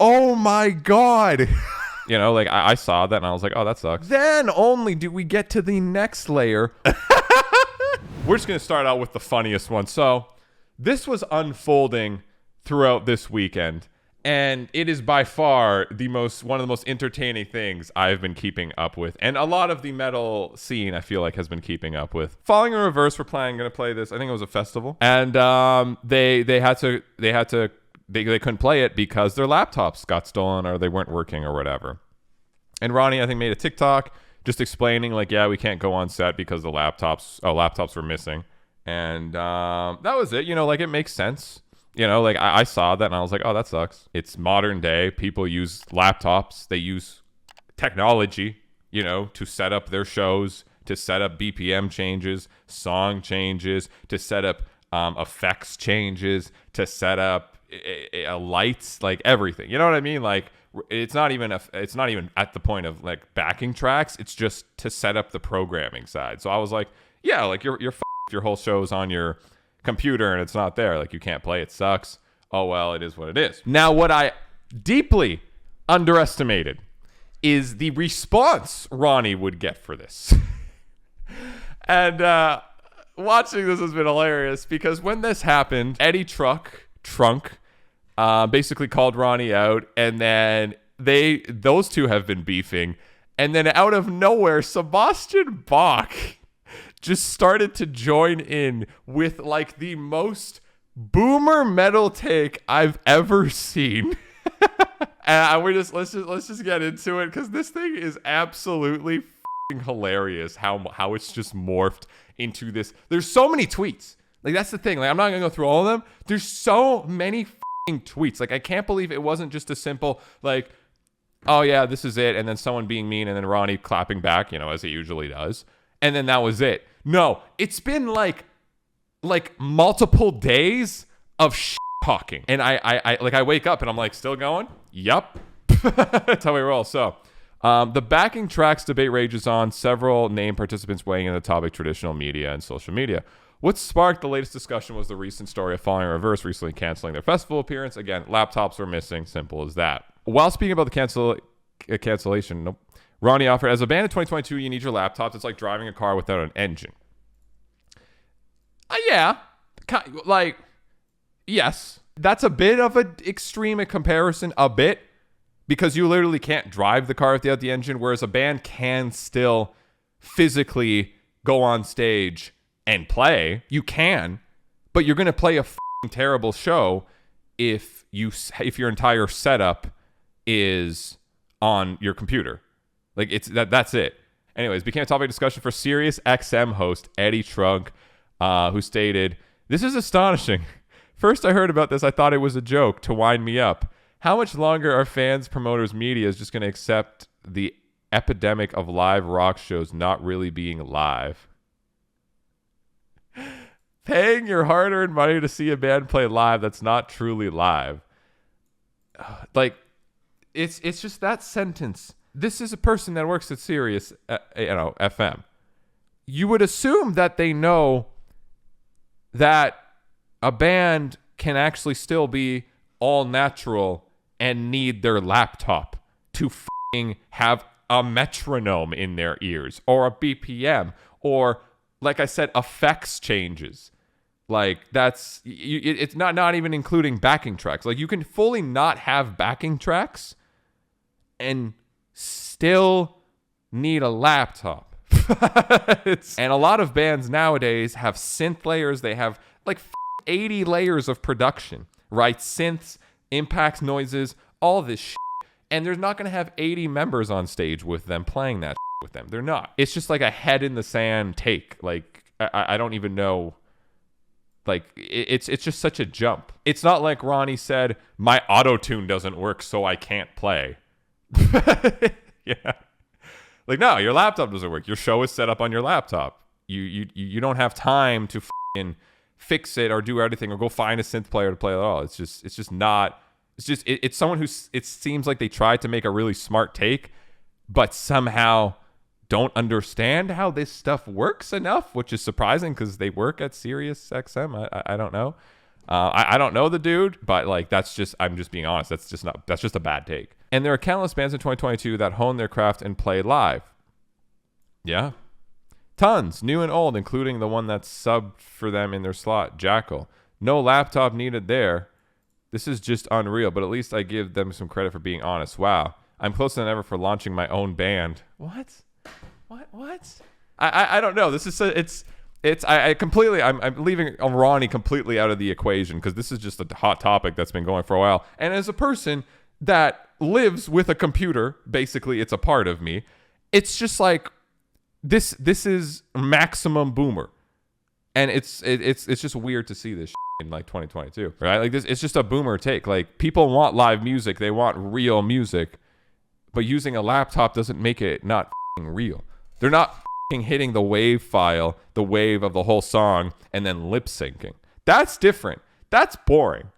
Oh my God. Like I saw that and I was like, oh, that sucks. Then only do we get to the next layer. We're just going to start out with the funniest one. So this was unfolding throughout this weekend, and it is by far one of the most entertaining things I've been keeping up with. And a lot of the metal scene, I feel like, has been keeping up with. Falling in Reverse were going to play this. I think it was a festival. And they couldn't play it because their laptops got stolen or they weren't working or whatever. And Ronnie, I think, made a TikTok just explaining, like, yeah, we can't go on set because the laptops were missing. And that was it. Like, it makes sense. Like, I saw that and I was like, oh, that sucks. It's modern day. People use laptops. They use technology, to set up their shows, to set up BPM changes, song changes, to set up effects changes, to set up lights, like everything. You know what I mean? Like, it's not even at the point of like backing tracks. It's just to set up the programming side. So I was like, yeah, like you're if your whole show's on your computer and it's not there, like you can't play. It sucks. Oh well, it is what it is. Now, what I deeply underestimated is the response Ronnie would get for this. And watching this has been hilarious because when this happened, Eddie Trunk basically called Ronnie out, and then those two have been beefing, and then out of nowhere, Sebastian Bach just started to join in with like the most boomer metal take I've ever seen. And let's just get into it because this thing is absolutely f***ing hilarious. How it's just morphed into this. There's so many tweets. Like, that's the thing. Like, I'm not gonna go through all of them. There's so many tweets. Like, I can't believe it wasn't just a simple like, oh yeah, this is it, and then someone being mean and then Ronnie clapping back, as he usually does, and then that was it. No, it's been like multiple days of talking, and I wake up and I'm like, still going? Yup. That's how we roll. So the backing tracks debate rages on, several named participants weighing in the topic, traditional media and social media. What sparked the latest discussion was the recent story of Falling in Reverse recently canceling their festival appearance. Again, laptops were missing. Simple as that. While speaking about the cancellation, Ronnie offered, as a band in 2022, you need your laptops. It's like driving a car without an engine. Yeah. Yes. That's a bit of an extreme comparison, a bit, because you literally can't drive the car without the engine, whereas a band can still physically go on stage and play. You can, but you're going to play a terrible show if your entire setup is on your computer. Like, that's it. Anyways, became a topic of discussion for Sirius XM host Eddie Trunk, who stated, "This is astonishing. First I heard about this, I thought it was a joke to wind me up. How much longer are fans, promoters, media is just going to accept the epidemic of live rock shows not really being live? Paying your hard-earned money to see a band play live that's not truly live." Like, it's just that sentence. This is a person that works at Sirius, FM. You would assume that they know that a band can actually still be all natural and need their laptop to have a metronome in their ears or a BPM or, like I said, effects changes. Like, that's it's not even including backing tracks. Like, you can fully not have backing tracks and still need a laptop. And a lot of bands nowadays have synth layers. They have like 80 layers of production, right? Synths, impacts, noises, all this shit. And they're not going to have 80 members on stage with them playing that shit with them. They're not. It's just like a head in the sand take. Like, I don't even know. Like, it's just such a jump. It's not like Ronnie said, my auto-tune doesn't work, so I can't play. Yeah. Like, no, your laptop doesn't work. Your show is set up on your laptop. You don't have time to fix it or do everything or go find a synth player to play it all. It's someone who, it seems like they tried to make a really smart take, but somehow don't understand how this stuff works enough, which is surprising because they work at Sirius XM. I don't know. I don't know the dude, but like I'm just being honest. That's just a bad take. And there are countless bands in 2022 that hone their craft and play live. Yeah. Tons, new and old, including the one that's subbed for them in their slot, Jackal. No laptop needed there. This is just unreal, but at least I give them some credit for being honest. Wow. I'm closer than ever for launching my own band. What? I don't know. This is I'm leaving Ronnie completely out of the equation because this is just a hot topic that's been going for a while. And as a person that lives with a computer, basically it's a part of me. It's just like this is maximum boomer. And it's just weird to see this in like 2022, right? Like this, it's just a boomer take. Like people want live music, they want real music, but using a laptop doesn't make it not real. They're not hitting the wave file, the wave of the whole song, and then lip syncing. That's different. That's boring.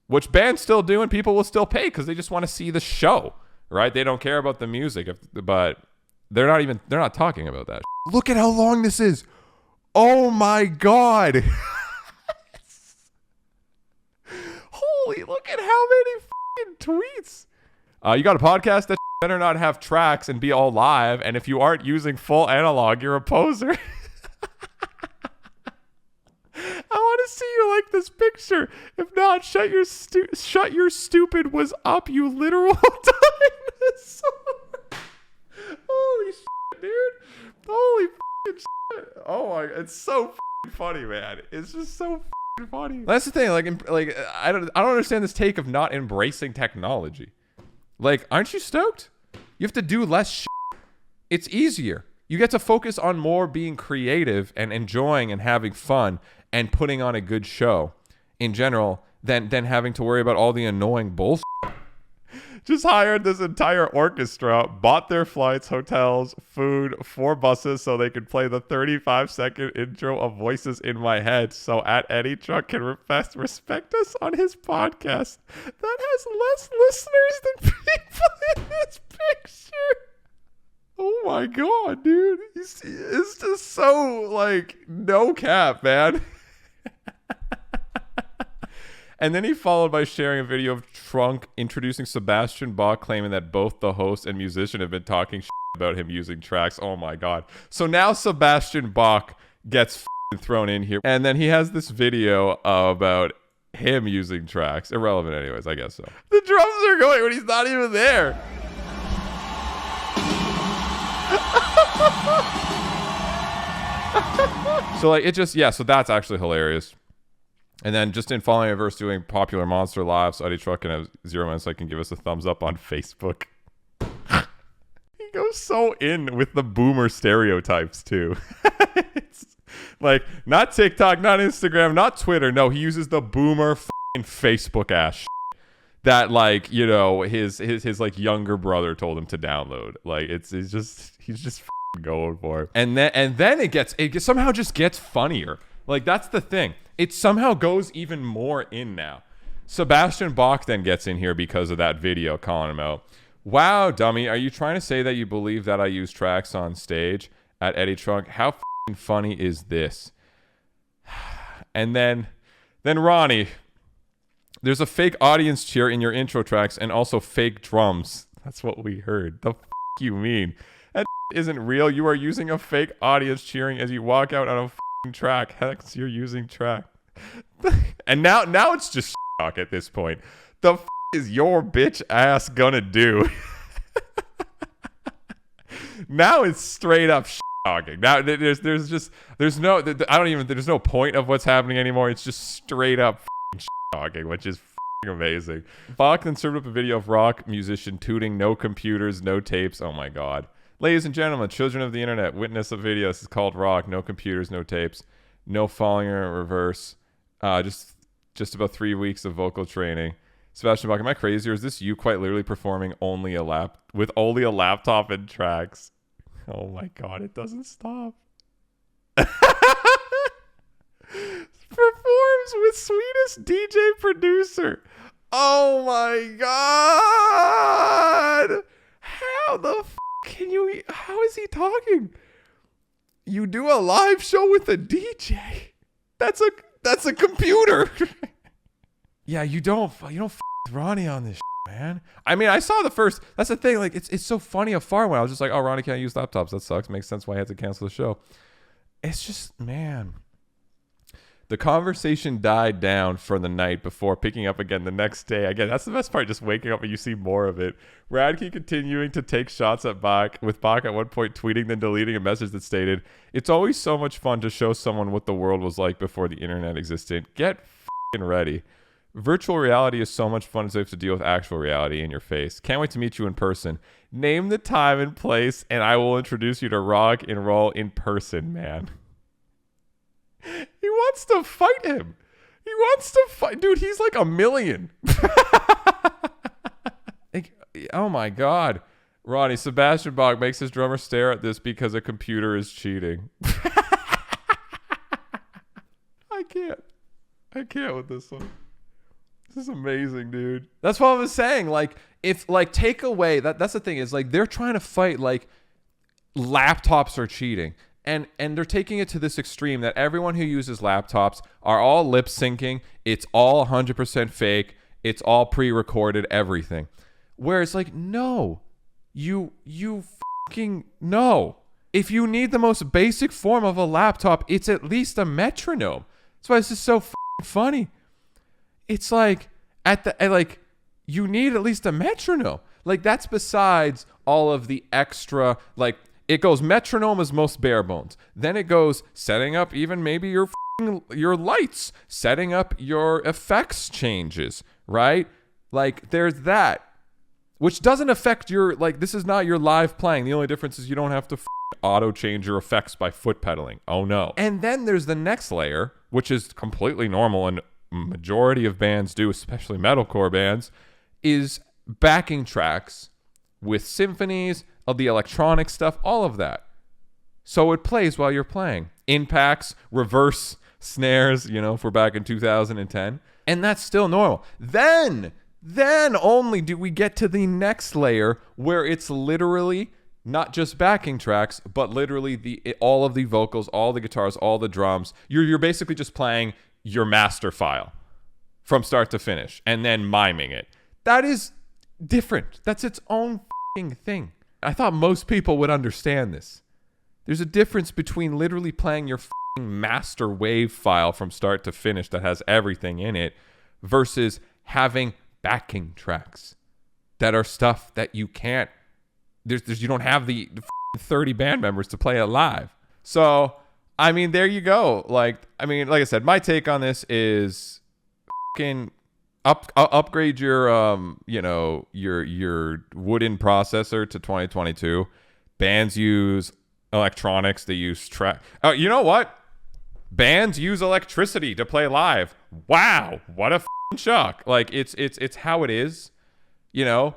Which bands still do, and people will still pay because they just want to see the show, right? They don't care about the music, but they're not talking about that. Look at how long this is. Oh my God. Holy, look at how many fucking tweets. You got a podcast that better not have tracks and be all live, and if you aren't using full analog, you're a poser. I want to see you like this picture. If not, shut your stupid was up, you literal dinosaur. Holy shit, dude. Holy fucking shit. Oh my, it's so fucking funny, man. It's just so fucking funny. That's the thing. Like I don't understand this take of not embracing technology. Like, aren't you stoked? You have to do less shit. It's easier. You get to focus on more being creative and enjoying and having fun and putting on a good show in general than having to worry about all the annoying bullshit. Just hired this entire orchestra, bought their flights, hotels, food, 4 buses so they could play the 35-second intro of Voices in My Head so at Eddie Truck can respect us on his podcast that has less listeners than people in this picture. Oh my God, dude. It's just so, like, no cap, man. And then he followed by sharing a video of Trunk introducing Sebastian Bach, claiming that both the host and musician have been talking about him using tracks. Oh my God. So now Sebastian Bach gets thrown in here. And then he has this video about him using tracks. Irrelevant anyways, I guess so. The drums are going when he's not even there. So like it just, yeah, so that's actually hilarious. And then just in following a verse doing Popular Monster live, so Eddie Truck can have 0 minutes, so I can give us a thumbs up on Facebook. He goes so in with the boomer stereotypes too. It's like not TikTok, not Instagram, not Twitter. No, he uses the boomer Facebook ass shit that, like, you know, his like younger brother told him to download. Like he's just going for it. And then it somehow just gets funnier. Like that's the thing. It somehow goes even more in now. Sebastian Bach then gets in here because of that video calling him out. Wow, dummy, are you trying to say that you believe that I use tracks on stage at Eddie Trunk? How funny is this? And then Ronnie, there's a fake audience cheer in your intro tracks and also fake drums. That's what we heard. The you mean? That isn't real. You are using a fake audience cheering as you walk out on a track. Hex, you're using track. And now it's just talk at this point. The is your bitch ass gonna do? Now it's straight up talking. Now there's no point of what's happening anymore. It's just straight up talking, which is amazing. Bach then served up a video of rock musician tooting no computers, no tapes. Oh my God. Ladies and gentlemen, children of the internet, witness a video. This is called Rock. No computers, no tapes, no falling or reverse. Just about 3 weeks of vocal training. Sebastian Bach, am I crazy, or is this you quite literally performing with only a laptop and tracks? Oh my God, it doesn't stop. Performs with sweetest DJ producer. Oh my God. How the how is he talking? You do a live show with a DJ. That's a computer. Yeah, you don't f with Ronnie on this man. I mean, I saw the first. That's the thing. Like, it's so funny how far went. I was just like, oh, Ronnie can't use laptops. That sucks. Makes sense why he had to cancel the show. It's just, man. The conversation died down for the night before picking up again the next day. Again, that's the best part, just waking up and you see more of it. Radke continuing to take shots at Bach, with Bach at one point tweeting then deleting a message that stated, "It's always so much fun to show someone what the world was like before the internet existed. Get f***ing ready. Virtual reality is so much fun as if to deal with actual reality in your face. Can't wait to meet you in person. Name the time and place and I will introduce you to rock and roll in person, man." He wants to fight him. He wants to fight. Dude, he's like a million. Like, oh my God. Ronnie, Sebastian Bach makes his drummer stare at this because a computer is cheating. I can't with this one. This is amazing, dude. That's what I was saying. Like, if, like, take away, that's the thing is, like, they're trying to fight, like, laptops are cheating. And they're taking it to this extreme that everyone who uses laptops are all lip syncing. It's all 100% fake. It's all pre-recorded, everything. Whereas, like, no, you fucking no. If you need the most basic form of a laptop, it's at least a metronome. That's why this is so funny. It's like you need at least a metronome. Like, that's besides all of the extra, like, it goes metronome is most bare bones. Then it goes setting up even maybe your lights, setting up your effects changes, right? Like, there's that, which doesn't affect your, like, this is not your live playing. The only difference is you don't have to auto change your effects by foot pedaling. Oh no. And then there's the next layer, which is completely normal and majority of bands do, especially metalcore bands, is backing tracks with symphonies, of the electronic stuff, all of that. So it plays while you're playing. Impacts, reverse snares, you know, if we're back in 2010. And that's still normal. Then only do we get to the next layer where it's literally not just backing tracks, but literally all of the vocals, all the guitars, all the drums. You're basically just playing your master file from start to finish and then miming it. That is different. That's its own thing. I thought most people would understand this. There's a difference between literally playing your master wave file from start to finish that has everything in it versus having backing tracks that are stuff that you can't, you don't have the 30 band members to play it live. So, I mean, there you go. Like I said, my take on this is upgrade your your wooden processor to 2022. Bands use electronics. They use track. Oh, you know what? Bands use electricity to play live. Wow, what a shock! Like, it's how it is. You know,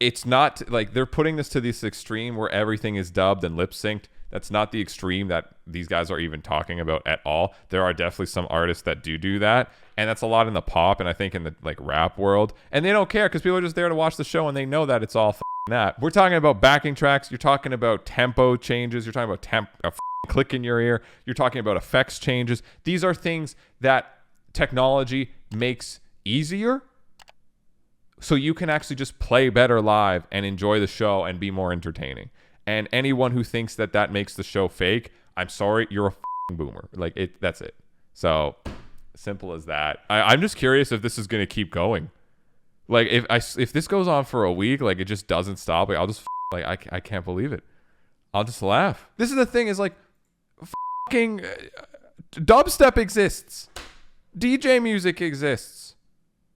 it's not like they're putting this to this extreme where everything is dubbed and lip synced. That's not the extreme that these guys are even talking about at all. There are definitely some artists that do that, and that's a lot in the pop and I think in the like rap world. And they don't care because people are just there to watch the show and they know that it's all that. We're talking about backing tracks. You're talking about tempo changes. You're talking about a click in your ear. You're talking about effects changes. These are things that technology makes easier, so you can actually just play better live and enjoy the show and be more entertaining. And anyone who thinks that that makes the show fake, I'm sorry, you're a boomer. Like, that's it. So simple as that. I'm just curious if this is going to keep going. Like, if this goes on for a week, like, it just doesn't stop. Like, I'll just I can't believe it. I'll just laugh. This is the thing is, like, fucking dubstep exists. DJ music exists.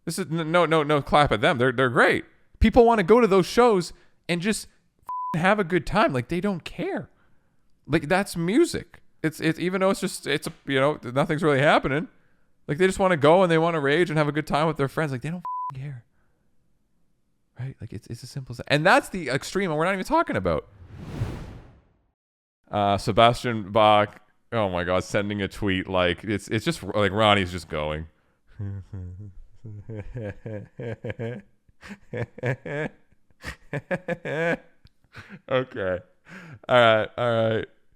This is no clap at them. They're great. People want to go to those shows and just have a good time. Like, they don't care. Like, that's music. It's even though it's nothing's really happening. Like, they just want to go and they want to rage and have a good time with their friends. Like, they don't care. Right? Like, it's as simple as that. And that's the extreme and we're not even talking about. Sebastian Bach, oh my God, sending a tweet like it's just like Ronnie's just going. Okay. All right.